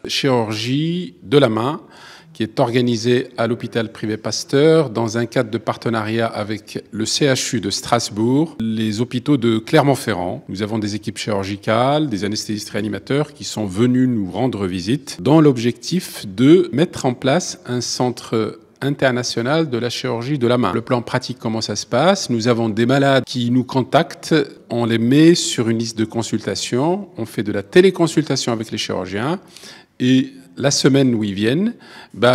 chirurgie de la main qui est organisée à l'hôpital privé Pasteur dans un cadre de partenariat avec le CHU de Strasbourg, les hôpitaux de Clermont-Ferrand. Nous avons des équipes chirurgicales, des anesthésistes réanimateurs qui sont venus nous rendre visite dans l'objectif de mettre en place un centre international de la chirurgie de la main. Le plan pratique, comment ça se passe? Nous avons des malades qui nous contactent, on les met sur une liste de consultation, on fait de la téléconsultation avec les chirurgiens et la semaine où ils viennent,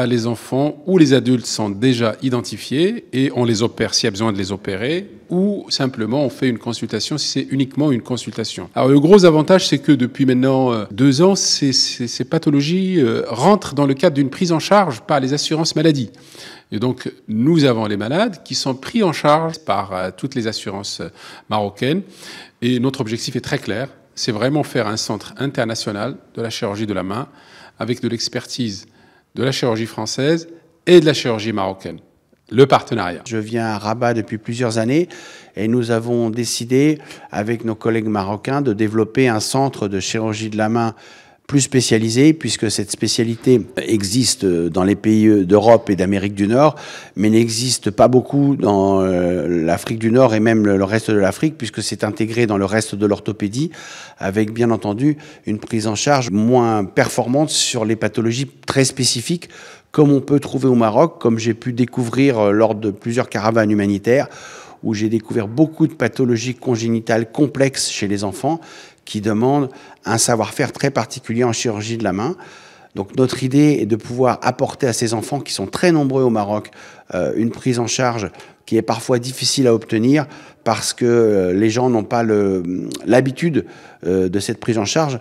les enfants ou les adultes sont déjà identifiés et on les opère s'il y a besoin de les opérer ou simplement on fait une consultation si c'est uniquement une consultation. Alors le gros avantage, c'est que depuis maintenant 2 ans, ces pathologies rentrent dans le cadre d'une prise en charge par les assurances maladie. Et donc nous avons les malades qui sont pris en charge par toutes les assurances marocaines et notre objectif est très clair, c'est vraiment faire un centre international de la chirurgie de la main avec de l'expertise de la chirurgie française et de la chirurgie marocaine. Le partenariat. Je viens à Rabat depuis plusieurs années et nous avons décidé, avec nos collègues marocains, de développer un centre de chirurgie de la main plus spécialisé, puisque cette spécialité existe dans les pays d'Europe et d'Amérique du Nord, mais n'existe pas beaucoup dans l'Afrique du Nord et même le reste de l'Afrique, puisque c'est intégré dans le reste de l'orthopédie, avec bien entendu une prise en charge moins performante sur les pathologies très spécifiques, comme on peut trouver au Maroc, comme j'ai pu découvrir lors de plusieurs caravanes humanitaires, où j'ai découvert beaucoup de pathologies congénitales complexes chez les enfants, qui demandent un savoir-faire très particulier en chirurgie de la main. Donc notre idée est de pouvoir apporter à ces enfants, qui sont très nombreux au Maroc, une prise en charge qui est parfois difficile à obtenir parce que les gens n'ont pas l'habitude de cette prise en charge.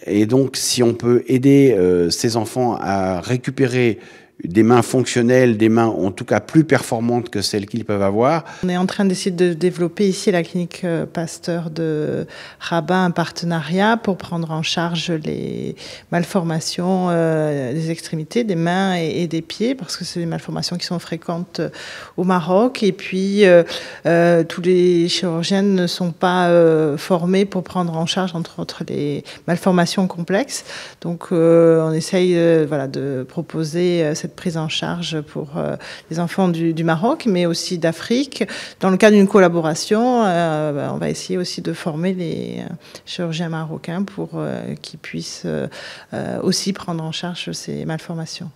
Et donc si on peut aider ces enfants à récupérer des mains fonctionnelles, des mains en tout cas plus performantes que celles qu'ils peuvent avoir. On est en train d'essayer de développer ici à la clinique Pasteur de Rabat un partenariat pour prendre en charge les malformations des extrémités, des mains et des pieds, parce que c'est des malformations qui sont fréquentes au Maroc. Et puis, tous les chirurgiens ne sont pas formés pour prendre en charge, entre autres, les malformations complexes. Donc, on essaye de proposer cette prise en charge pour les enfants du Maroc, mais aussi d'Afrique. Dans le cadre d'une collaboration, on va essayer aussi de former les chirurgiens marocains pour qu'ils puissent aussi prendre en charge ces malformations.